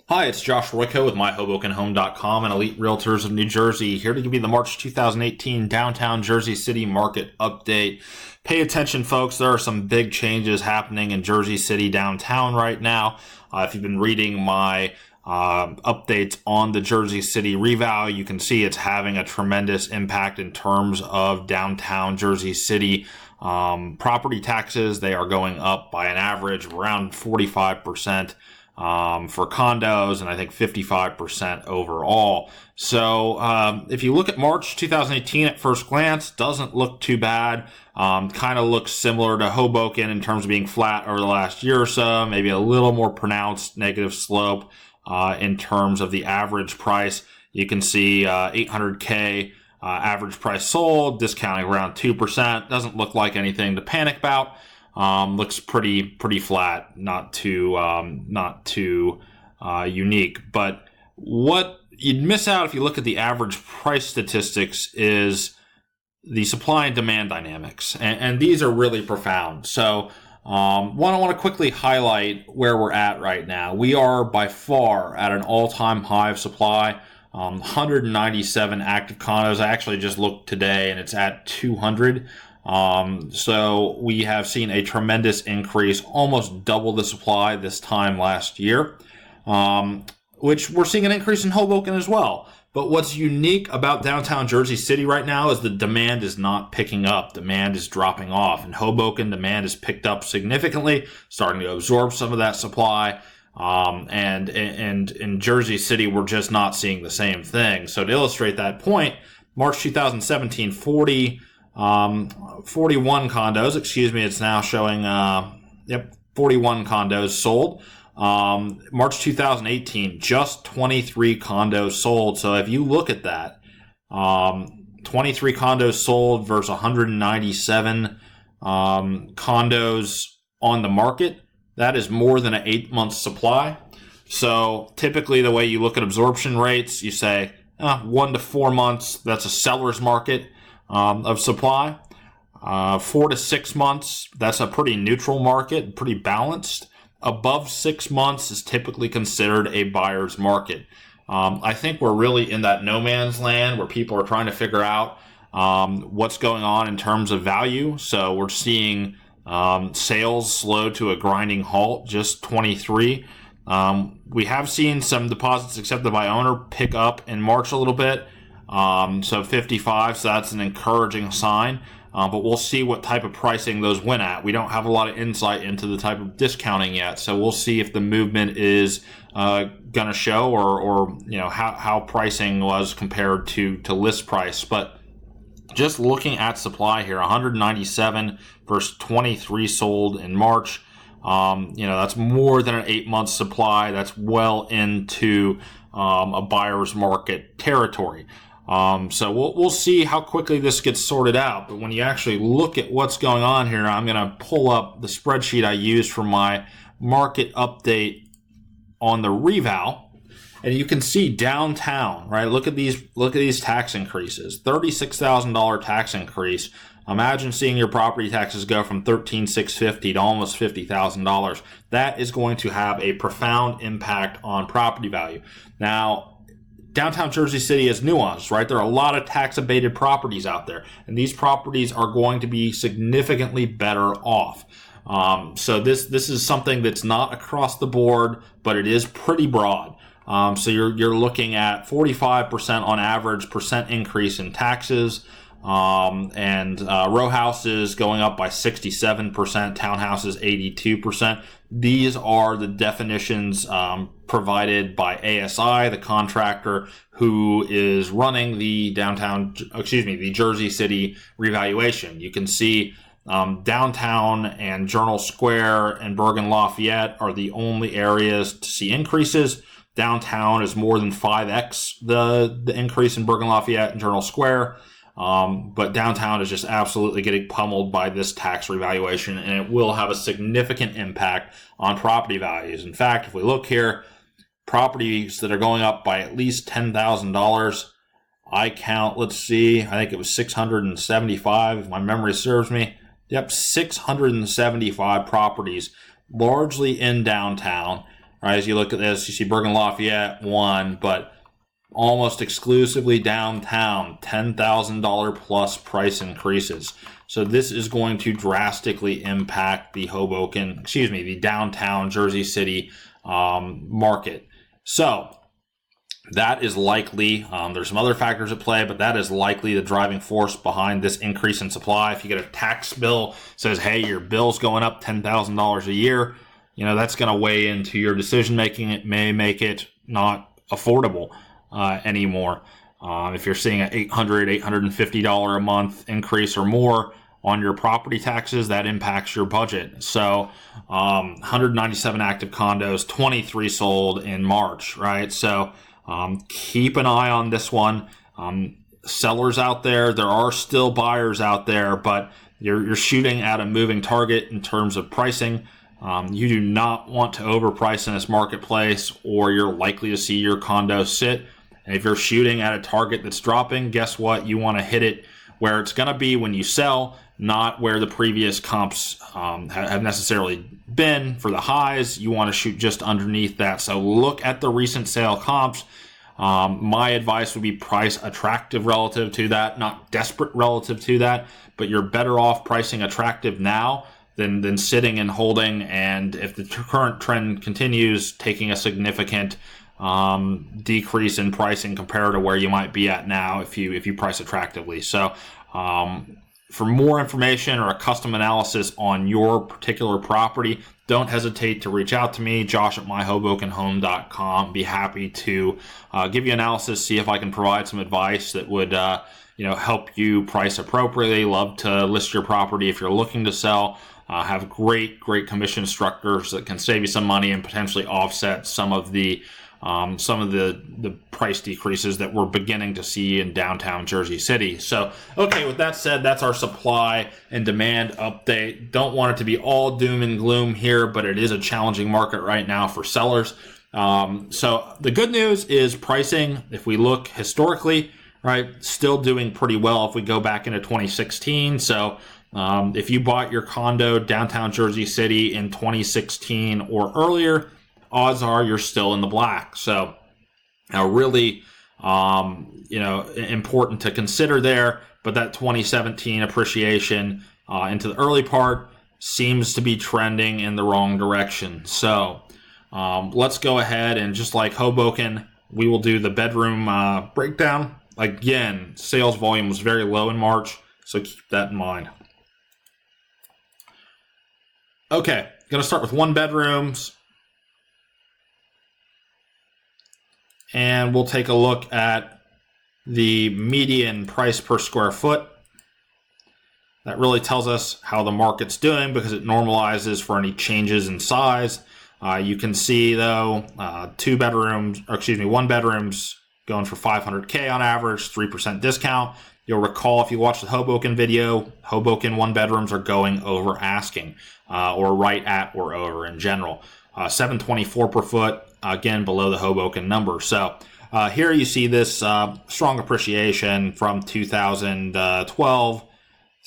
Hi, it's Josh Royko with myhobokenhome.com and Elite Realtors of New Jersey, here to give you the March 2018 downtown Jersey City market update. Pay attention, folks. There are some big changes happening in Jersey City downtown right now. If you've been reading my updates on the Jersey City reval, you can see it's having a tremendous impact in terms of downtown Jersey City property taxes. They are going up by an average of around 45%. For condos, and I think 55% overall. So if you look at March 2018 at first glance, doesn't look too bad. Kind of looks similar to Hoboken in terms of being flat over the last year or so, maybe a little more pronounced negative slope in terms of the average price. You can see $800K average price sold, discounting around 2%. Doesn't look like anything to panic about. Looks pretty flat, not too unique. But what you'd miss out if you look at the average price statistics is the supply and demand dynamics, and these are really profound. So, I want to quickly highlight where we're at right now. We are by far at an all-time high of supply. 197 active condos. I actually just looked today, and it's at 200. So we have seen a tremendous increase, almost double the supply this time last year, which we're seeing an increase in Hoboken as well. But what's unique about downtown Jersey City right now is the demand is not picking up. Demand is dropping off. In Hoboken, demand has picked up significantly, starting to absorb some of that supply. And in Jersey City, we're just not seeing the same thing. So to illustrate that point, March 2017, 41 condos, it's now showing, 41 condos sold. March 2018, just 23 condos sold. So if you look at that, 23 condos sold versus 197 condos on the market, that is more than an 8-month supply. So typically the way you look at absorption rates, you say 1 to 4 months, that's a seller's market of supply. 4 to 6 months, that's a pretty neutral market, pretty balanced. Above 6 months is typically considered a buyer's market. I think we're really in that no man's land where people are trying to figure out what's going on in terms of value. So we're seeing sales slow to a grinding halt, just 23. We have seen some deposits accepted by owner pick up in March a little bit. So 55, so that's an encouraging sign. But we'll see what type of pricing those went at. We don't have a lot of insight into the type of discounting yet, so we'll see if the movement is going to show or how pricing was compared to list price. But just looking at supply here, 197 versus 23 sold in March. That's more than an 8-month supply. That's well into a buyer's market territory. So we'll see how quickly this gets sorted out. But when you actually look at what's going on here, I'm going to pull up the spreadsheet I used for my market update on the reval, and you can see downtown, right? Look at these tax increases. $36,000 tax increase. Imagine seeing your property taxes go from $13,650 to almost $50,000. That is going to have a profound impact on property value. Now, downtown Jersey City is nuanced, right? There are a lot of tax-abated properties out there, and these properties are going to be significantly better off. So this is something that's not across the board, but it is pretty broad. So you're looking at 45% on average percent increase in taxes, and row houses going up by 67%, townhouses 82%. These are the definitions provided by ASI, the contractor who is running the the Jersey City revaluation. You can see downtown and Journal Square and Bergen Lafayette are the only areas to see increases. Downtown is more than 5x the increase in Bergen Lafayette and Journal Square. But downtown is just absolutely getting pummeled by this tax revaluation, and it will have a significant impact on property values. In fact, if we look here, properties that are going up by at least $10,000, I count, I think it was 675, if my memory serves me. Yep, 675 properties, largely in downtown, right? As you look at this, you see Bergen Lafayette, 1, but almost exclusively downtown, $10,000 plus price increases. So this is going to drastically impact the the downtown Jersey City market. So that is likely, there's some other factors at play, but that is likely the driving force behind this increase in supply. If you get a tax bill that says, hey, your bill's going up $10,000 a year, that's going to weigh into your decision making. It may make it not affordable anymore. If you're seeing an $850 a month increase or more on your property taxes, that impacts your budget. So 197 active condos, 23 sold in March, right? So keep an eye on this one. Sellers out there are still buyers out there, but you're shooting at a moving target in terms of pricing. You do not want to overprice in this marketplace, or you're likely to see your condo sit. And if you're shooting at a target that's dropping, guess what? You want to hit it where it's going to be when you sell, not where the previous comps have necessarily been for the highs. You want to shoot just underneath that. So look at the recent sale comps. My advice would be price attractive relative to that, not desperate relative to that, but you're better off pricing attractive now than sitting and holding. And if the current trend continues, taking a significant decrease in pricing compared to where you might be at now if you price attractively. So for more information or a custom analysis on your particular property, don't hesitate to reach out to me, Josh at myhobokenhome.com. Be happy to give you analysis, see if I can provide some advice that would help you price appropriately. Love to list your property if you're looking to sell. Have great commission structures that can save you some money and potentially offset some of the price decreases that we're beginning to see in downtown Jersey City. So, okay, with that said, that's our supply and demand update. Don't want it to be all doom and gloom here, but it is a challenging market right now for sellers. So the good news is pricing, if we look historically, right, still doing pretty well if we go back into 2016. So if you bought your condo downtown Jersey City in 2016 or earlier, odds are you're still in the black. So really, important to consider there. But that 2017 appreciation into the early part seems to be trending in the wrong direction. So let's go ahead and, just like Hoboken, we will do the bedroom breakdown. Again, sales volume was very low in March, so keep that in mind. Okay, going to start with 1 bedrooms. And we'll take a look at the median price per square foot. That really tells us how the market's doing because it normalizes for any changes in size. You can see, though, 1 bedrooms going for $500K on average, 3% discount. You'll recall if you watched the Hoboken video, Hoboken 1 bedrooms are going over asking, or right at or over in general. $724 per foot, again below the Hoboken number. So here you see this strong appreciation from 2012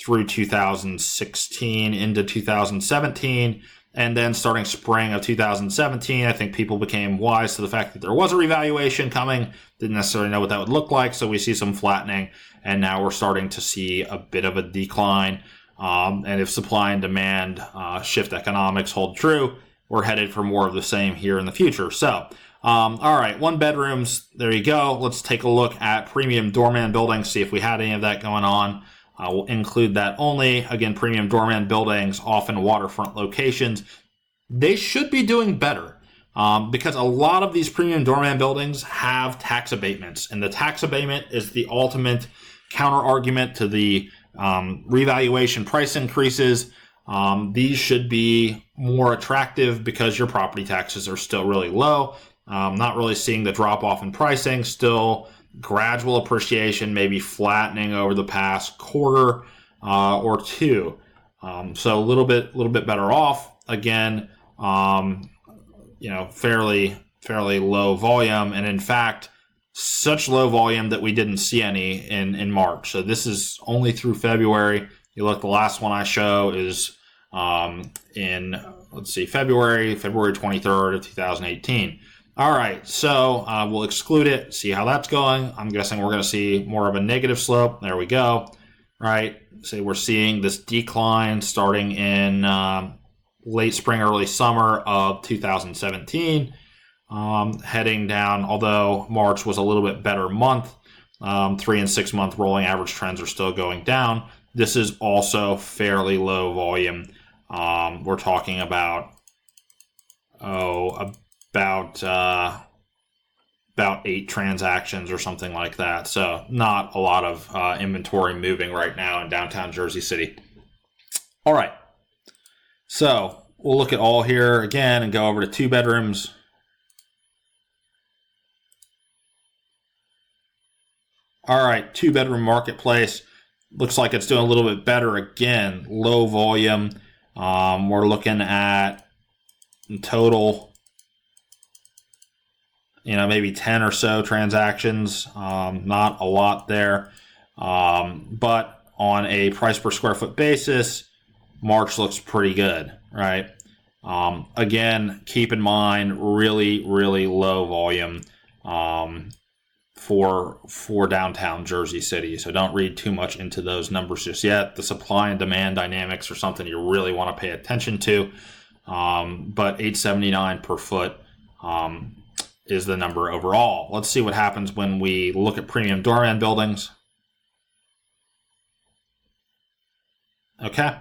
through 2016 into 2017. And then starting spring of 2017, I think people became wise to the fact that there was a revaluation coming. Didn't necessarily know what that would look like. So we see some flattening. And now we're starting to see a bit of a decline. And if supply and demand shift economics hold true, we're headed for more of the same here in the future. So, all right, 1 bedrooms, there you go. Let's take a look at premium doorman buildings, see if we had any of that going on. We'll include that only. Again, premium doorman buildings, often waterfront locations. They should be doing better because a lot of these premium doorman buildings have tax abatements. And the tax abatement is the ultimate counter argument to the revaluation price increases. These should be more attractive because your property taxes are still really low. Not really seeing the drop off in pricing, still gradual appreciation, maybe flattening over the past quarter or two. So a little bit better off. Again, fairly low volume, and in fact, such low volume that we didn't see any in March. So this is only through February. You look, the last one I show is in, let's see, February 23rd of 2018. All right, so we'll exclude it, see how that's going. I'm guessing we're going to see more of a negative slope. There we go, right? So we're seeing this decline starting in late spring, early summer of 2017, heading down, although March was a little bit better month. 3 and 6 month rolling average trends are still going down. This is also fairly low volume. We're talking about, about 8 transactions or something like that. So not a lot of inventory moving right now in downtown Jersey City. All right. So we'll look at all here again and go over to 2 bedrooms. All right, 2 bedroom marketplace. Looks like it's doing a little bit better again. Low volume. We're looking at in total, maybe 10 or so transactions. Not a lot there. But on a price per square foot basis, March looks pretty good, right? Again, keep in mind, really, really low volume for downtown Jersey City. So don't read too much into those numbers just yet. The supply and demand dynamics are something you really want to pay attention to. But $879 per foot is the number overall. Let's see what happens when we look at premium doorman buildings. Okay.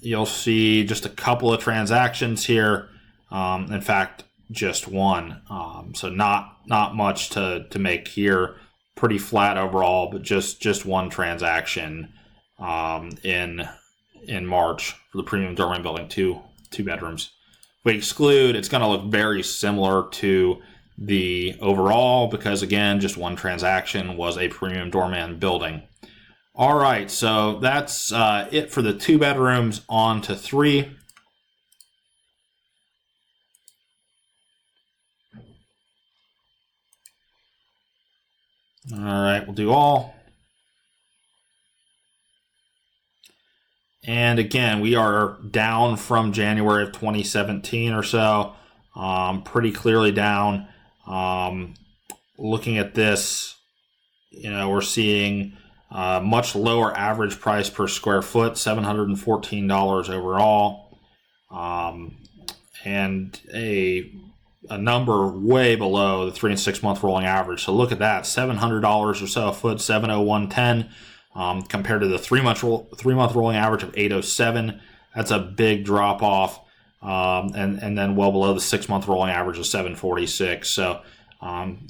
You'll see just a couple of transactions here. In fact, just one. So not much to make here. Pretty flat overall, but just one transaction in March for the premium doorman building, two bedrooms. If we exclude, it's going to look very similar to the overall because, again, just one transaction was a premium doorman building. All right, so that's it for the 2 bedrooms. On to 3. All right, we'll do all. And again, we are down from January of 2017 or so, pretty clearly down. Looking at this, we're seeing much lower average price per square foot, $714 overall, and a number way below the 3 and 6 month rolling average. So look at that, $700 or so a foot, $701.10, compared to the 3 month rolling average of $807. That's a big drop off, and then well below the 6 month rolling average of $746. So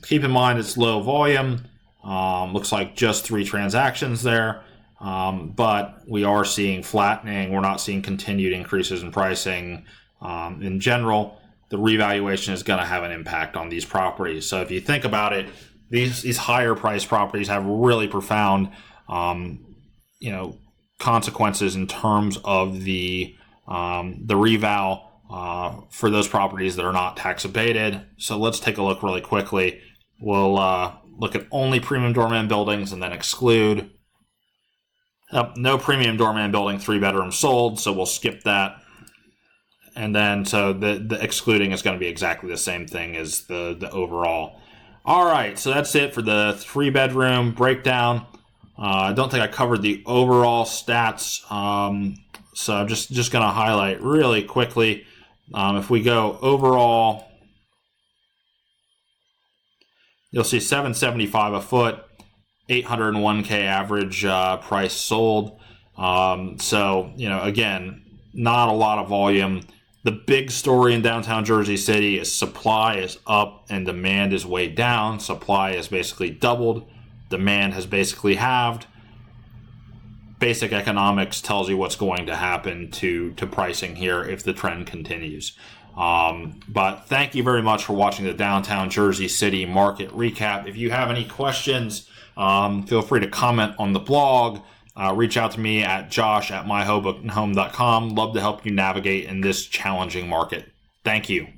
keep in mind it's low volume. Looks like just 3 transactions there, but we are seeing flattening. We're not seeing continued increases in pricing in general. The revaluation is going to have an impact on these properties. So if you think about it, these higher priced properties have really profound, consequences in terms of the reval for those properties that are not tax abated. So let's take a look really quickly. We'll look at only premium doorman buildings and then exclude. No premium doorman building 3 bedrooms sold, so we'll skip that. And then, so the excluding is going to be exactly the same thing as the overall. All right, so that's it for the 3 bedroom breakdown. I don't think I covered the overall stats, so I'm just going to highlight really quickly. If we go overall, you'll see $775 a foot, $801K average price sold. So, again, not a lot of volume. The big story in downtown Jersey City is supply is up and demand is way down. Supply has basically doubled. Demand has basically halved. Basic economics tells you what's going to happen to pricing here if the trend continues. But thank you very much for watching the downtown Jersey City market recap. If you have any questions, feel free to comment on the blog. Reach out to me at josh@myhome.com. Love to help you navigate in this challenging market. Thank you.